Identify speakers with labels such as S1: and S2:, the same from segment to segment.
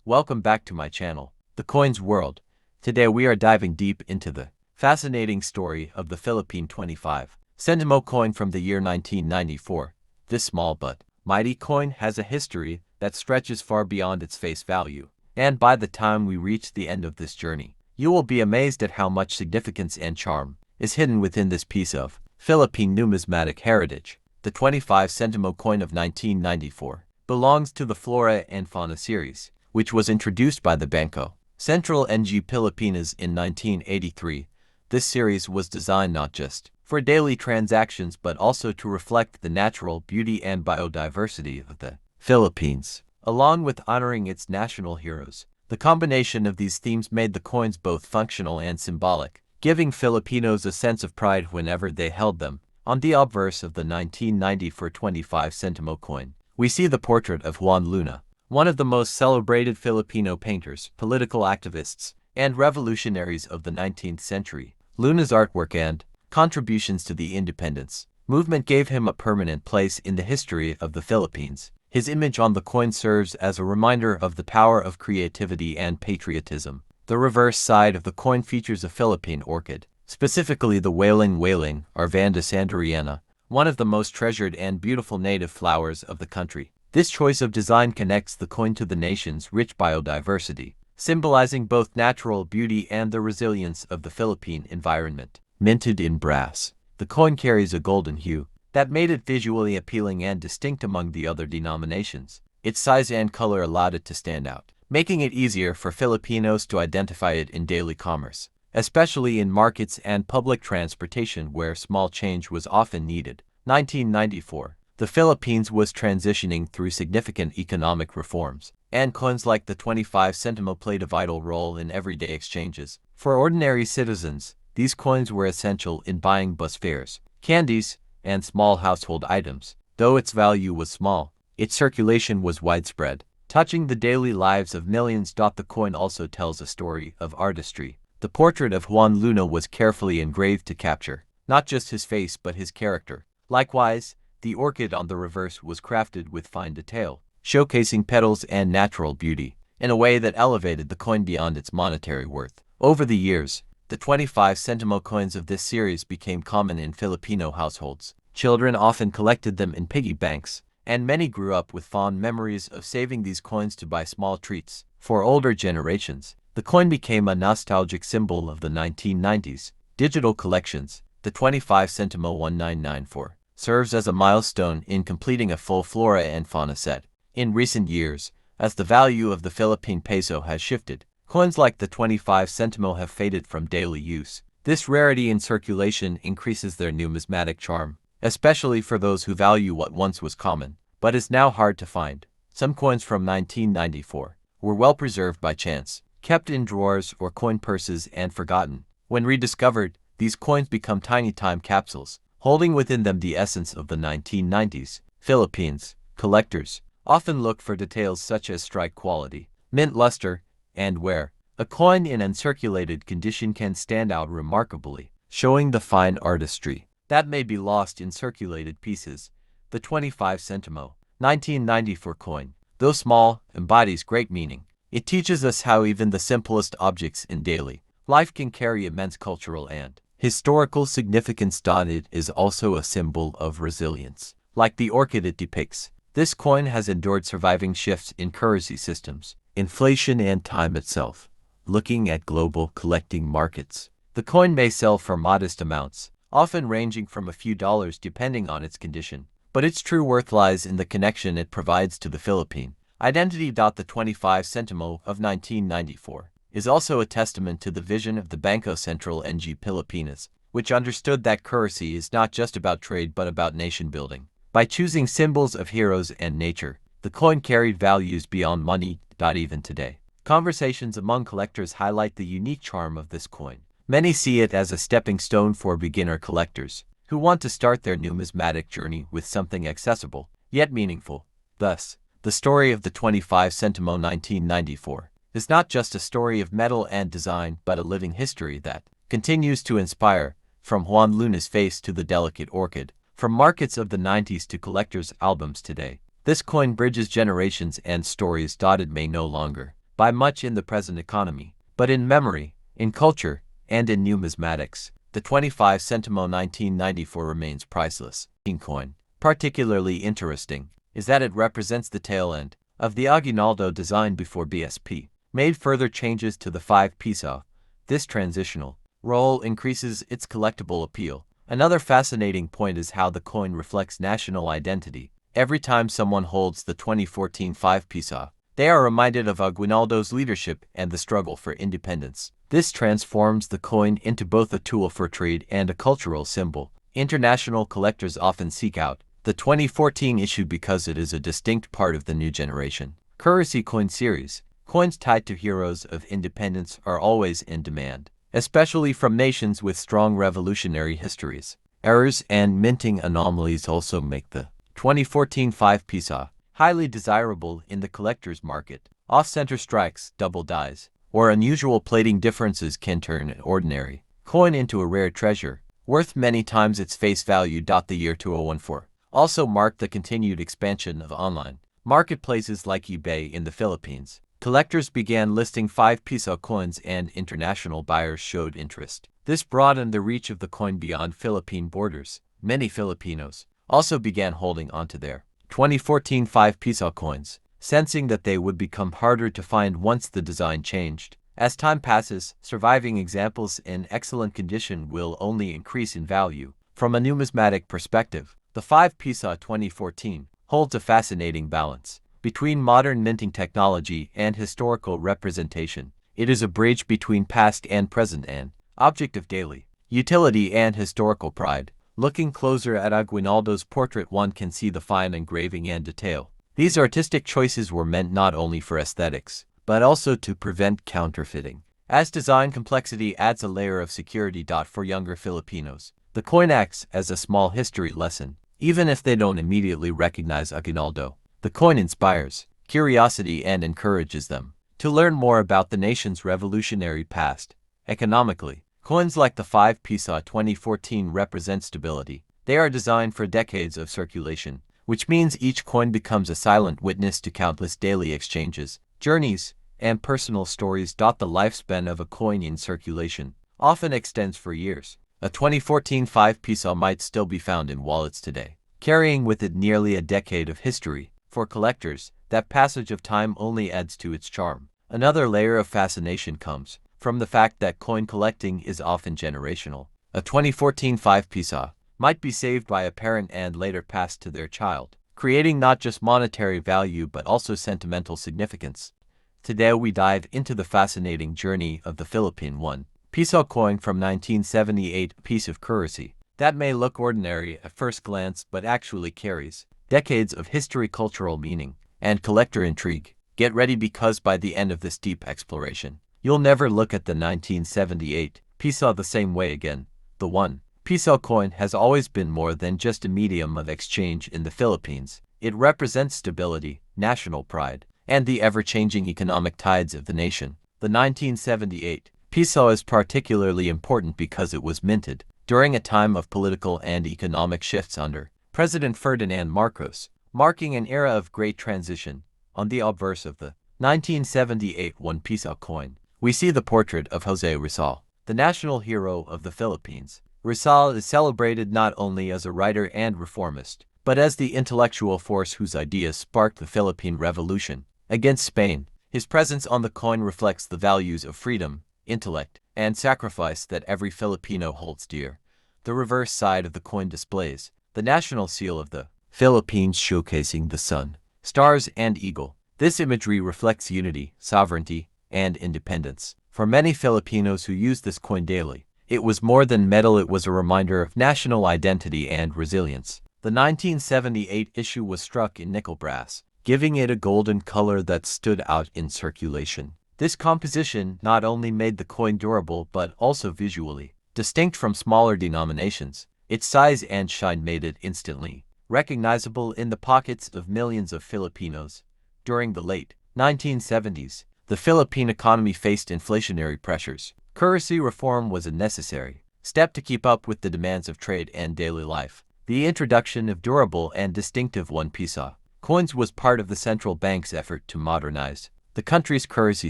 S1: welcome back to my channel, The Coins World. Today we are diving deep into the fascinating story of the Philippine 25 Sentimo coin from the year 1994. This small but mighty coin has a history that stretches far beyond its face value, and by the time we reach the end of this journey, you will be amazed at how much significance and charm is hidden within this piece of Philippine numismatic heritage. The 25 Sentimo coin of 1994 belongs to the Flora and Fauna series, which was introduced by the Bangko Sentral ng Pilipinas in 1983. This series was designed not just for daily transactions but also to reflect the natural beauty and biodiversity of the Philippines, along with honoring its national heroes. The combination of these themes made the coins both functional and symbolic, giving Filipinos a sense of pride whenever they held them. On the obverse of the 1994 25 Sentimo coin, we see the portrait of Juan Luna, one of the most celebrated Filipino painters, political activists, and revolutionaries of the 19th century. Luna's artwork and contributions to the independence movement gave him a permanent place in the history of the Philippines. His image on the coin serves as a reminder of the power of creativity and patriotism. The reverse side of the coin features a Philippine orchid, specifically the wailing Arvanda sanderiana, one of the most treasured and beautiful native flowers of the country. This choice of design connects the coin to the nation's rich biodiversity, symbolizing both natural beauty and the resilience of the Philippine environment. Minted in brass, the coin carries a golden hue that made it visually appealing and distinct among the other denominations. Its size and color allowed it to stand out, making it easier for Filipinos to identify it in daily commerce, especially in markets and public transportation where small change was often needed. 1994. The Philippines was transitioning through significant economic reforms, and coins like the 25 Sentimo played a vital role in everyday exchanges. For ordinary citizens, these coins were essential in buying bus fares, candies, and small household items. Though its value was small, its circulation was widespread, touching the daily lives of millions. The coin also tells a story of artistry. The portrait of Juan Luna was carefully engraved to capture not just his face but his character. Likewise, the orchid on the reverse was crafted with fine detail, showcasing petals and natural beauty in a way that elevated the coin beyond its monetary worth. Over the years, the 25 Sentimo coins of this series became common in Filipino households. Children often collected them in piggy banks, and many grew up with fond memories of saving these coins to buy small treats. For older generations, the coin became a nostalgic symbol of the 1990s. Digital collections. The 25 Sentimo 1994 serves as a milestone in completing a full flora and fauna set. In recent years, as the value of the Philippine peso has shifted, coins like the 25 Sentimo have faded from daily use. This rarity in circulation increases their numismatic charm, especially for those who value what once was common, but is now hard to find. Some coins from 1994 were well preserved by chance, kept in drawers or coin purses and forgotten. When rediscovered, these coins become tiny time capsules, holding within them the essence of the 1990s. Philippines collectors often look for details such as strike quality, mint luster, and wear. A coin in uncirculated condition can stand out remarkably, showing the fine artistry that may be lost in circulated pieces. The 25 Sentimo 1994 coin, though small, embodies great meaning. It teaches us how even the simplest objects in daily life can carry immense cultural and historical significance. It is also a symbol of resilience. Like the orchid it depicts, this coin has endured surviving shifts in currency systems, inflation, and time itself. Looking at global collecting markets, the coin may sell for modest amounts, often ranging from a few dollars depending on its condition, but its true worth lies in the connection it provides to the Philippine identity. The 25 Sentimo of 1994 is also a testament to the vision of the Bangko Sentral ng Pilipinas, which understood that currency is not just about trade but about nation building. By choosing symbols of heroes and nature, the coin carried values beyond money. Even today, conversations among collectors highlight the unique charm of this coin. Many see it as a stepping stone for beginner collectors who want to start their numismatic journey with something accessible yet meaningful. Thus, the story of the 25 Sentimo 1994 is not just a story of metal and design but a living history that continues to inspire. From Juan Luna's face to the delicate orchid, from markets of the 90s to collectors' albums today, this coin bridges generations and stories. It may no longer by much in the present economy, but in memory, in culture, and in numismatics, the 25 Sentimo 1994 remains priceless. Coin. Particularly interesting is that it represents the tail end of the aguinaldo design before BSP made further changes to the 5 Piso. This transitional role increases its collectible appeal. Another fascinating point is how the coin reflects national identity. Every time someone holds the 2014 5 Piso, they are reminded of Aguinaldo's leadership and the struggle for independence. This transforms the coin into both a tool for trade and a cultural symbol. International collectors often seek out the 2014 issue because it is a distinct part of the new generation currency coin series. Coins tied to heroes of independence are always in demand, especially from nations with strong revolutionary histories. Errors and minting anomalies also make the 2014 5 Piso highly desirable in the collector's market. Off-center strikes, double dies, or unusual plating differences can turn an ordinary coin into a rare treasure, worth many times its face value. The year 2014 also marked the continued expansion of online marketplaces like eBay in the Philippines. Collectors began listing 5 Piso coins and international buyers showed interest. This broadened the reach of the coin beyond Philippine borders. Many Filipinos also began holding onto their 2014 5 Piso coins, sensing that they would become harder to find once the design changed. As time passes, surviving examples in excellent condition will only increase in value. From a numismatic perspective, the 5 Piso 2014 holds a fascinating balance between modern minting technology and historical representation. It is a bridge between past and present, an object of daily utility and historical pride. Looking closer at Aguinaldo's portrait, one can see the fine engraving and detail. These artistic choices were meant not only for aesthetics, but also to prevent counterfeiting. As design complexity adds a layer of security. For younger Filipinos, the coin acts as a small history lesson. Even if they don't immediately recognize Aguinaldo, the coin inspires curiosity and encourages them to learn more about the nation's revolutionary past. Economically, coins like the 5 Piso 2014 represent stability. They are designed for decades of circulation, which means each coin becomes a silent witness to countless daily exchanges, journeys, and personal stories. The lifespan of a coin in circulation often extends for years. A 2014 5 Piso might still be found in wallets today, carrying with it nearly a decade of history. For collectors, that passage of time only adds to its charm. Another layer of fascination comes from the fact that coin collecting is often generational. A 2014 5 Piso might be saved by a parent and later passed to their child, creating not just monetary value but also sentimental significance. Today we dive into the fascinating journey of the Philippine 1 Piso coin from 1978, a piece of currency that may look ordinary at first glance but actually carries decades of history, cultural meaning, and collector intrigue. Get ready, because by the end of this deep exploration, you'll never look at the 1978 Piso the same way again. The 1 Piso coin has always been more than just a medium of exchange in the Philippines. It represents stability, national pride, and the ever-changing economic tides of the nation. The 1978 Piso is particularly important because it was minted during a time of political and economic shifts under President Ferdinand Marcos, marking an era of great transition. On the obverse of the 1978 1 Piso coin, we see the portrait of Jose Rizal, the national hero of the Philippines. Rizal is celebrated not only as a writer and reformist, but as the intellectual force whose ideas sparked the Philippine Revolution against Spain. His presence on the coin reflects the values of freedom, intellect, and sacrifice that every Filipino holds dear. The reverse side of the coin displays the national seal of the Philippines, showcasing the sun, stars, and eagle. This imagery reflects unity, sovereignty, and independence. For many Filipinos who use this coin daily, it was more than metal, it was a reminder of national identity and resilience. The 1978 issue was struck in nickel brass, giving it a golden color that stood out in circulation. This composition not only made the coin durable but also visually distinct from smaller denominations. Its size and shine made it instantly recognizable in the pockets of millions of Filipinos. During the late 1970s, the Philippine economy faced inflationary pressures. Currency reform was a necessary step to keep up with the demands of trade and daily life. The introduction of durable and distinctive 1 Piso coins was part of the central bank's effort to modernize The country's currency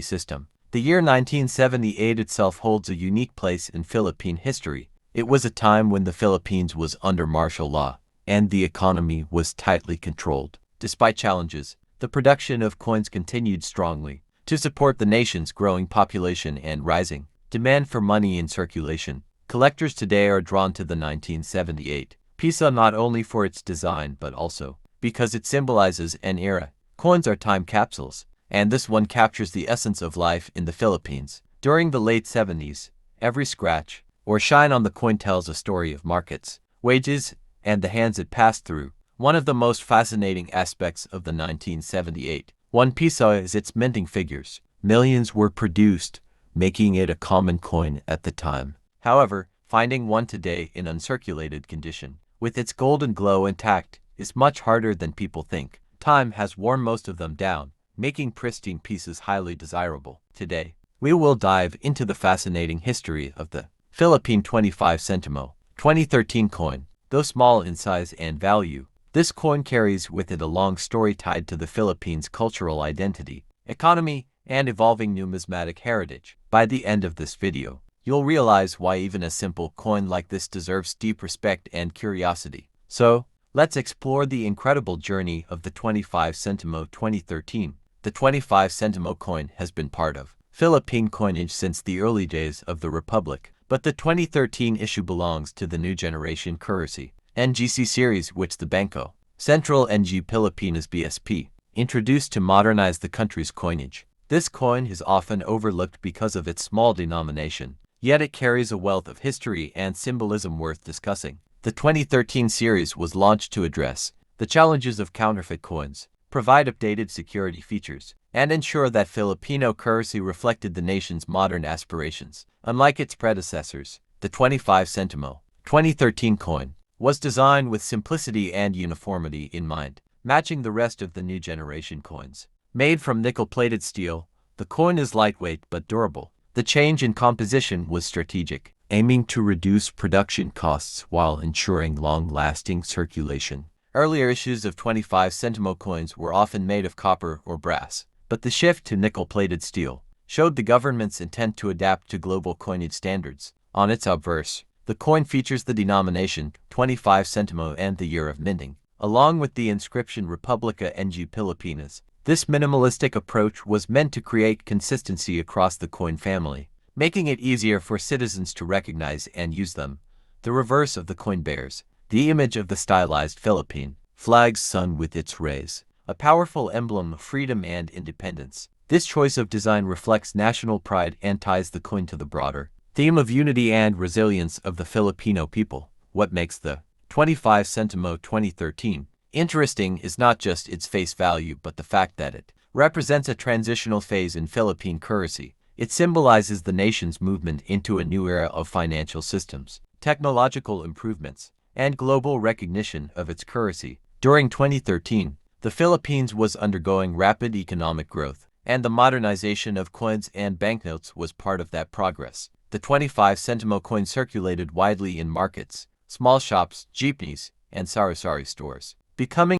S1: system. The year 1978 itself holds a unique place in Philippine history. It was a time when the Philippines was under martial law, and the economy was tightly controlled. Despite challenges, the production of coins continued strongly to support the nation's growing population and rising demand for money in circulation. Collectors today are drawn to the 1978 Piso not only for its design but also because it symbolizes an era. Coins are time capsules, and this one captures the essence of life in the Philippines. During the late 70s, every scratch or shine on the coin tells a story of markets, wages, and the hands it passed through. One of the most fascinating aspects of the 1978 1 Piso is its minting figures. Millions were produced, making it a common coin at the time. However, finding one today in uncirculated condition, with its golden glow intact, is much harder than people think. Time has worn most of them down, making pristine pieces highly desirable. Today, we will dive into the fascinating history of the Philippine 25 Sentimo 2013 coin. Though small in size and value, this coin carries with it a long story tied to the Philippines' cultural identity, economy, and evolving numismatic heritage. By the end of this video, you'll realize why even a simple coin like this deserves deep respect and curiosity. So, let's explore the incredible journey of the 25 Sentimo 2013. The 25 Sentimo coin has been part of Philippine coinage since the early days of the Republic, but the 2013 issue belongs to the new generation currency NGC series, which the Bangko Sentral NG Pilipinas BSP introduced to modernize the country's coinage. This coin is often overlooked because of its small denomination, yet it carries a wealth of history and symbolism worth discussing. The 2013 series was launched to address the challenges of counterfeit coins, provide updated security features, and ensure that Filipino currency reflected the nation's modern aspirations. Unlike its predecessors, the 25 Sentimo 2013 coin was designed with simplicity and uniformity in mind, matching the rest of the new generation coins. Made from nickel-plated steel, the coin is lightweight but durable. The change in composition was strategic, aiming to reduce production costs while ensuring long-lasting circulation. Earlier issues of 25 Sentimo coins were often made of copper or brass, but the shift to nickel-plated steel showed the government's intent to adapt to global coinage standards. On its obverse, the coin features the denomination 25 Sentimo and the year of minting, along with the inscription Republica ng Pilipinas. This minimalistic approach was meant to create consistency across the coin family, making it easier for citizens to recognize and use them. The reverse of the coin bears the image of the stylized Philippine flag's sun with its rays, a powerful emblem of freedom and independence. This choice of design reflects national pride and ties the coin to the broader theme of unity and resilience of the Filipino people. What makes the 25 Sentimo 2013 interesting is not just its face value but the fact that it represents a transitional phase in Philippine currency. It symbolizes the nation's movement into a new era of financial systems, technological improvements, and global recognition of its currency. During 2013, the Philippines was undergoing rapid economic growth, and the modernization of coins and banknotes was part of that progress. The 25 Sentimo coin circulated widely in markets, small shops, jeepneys, and sari-sari stores, becoming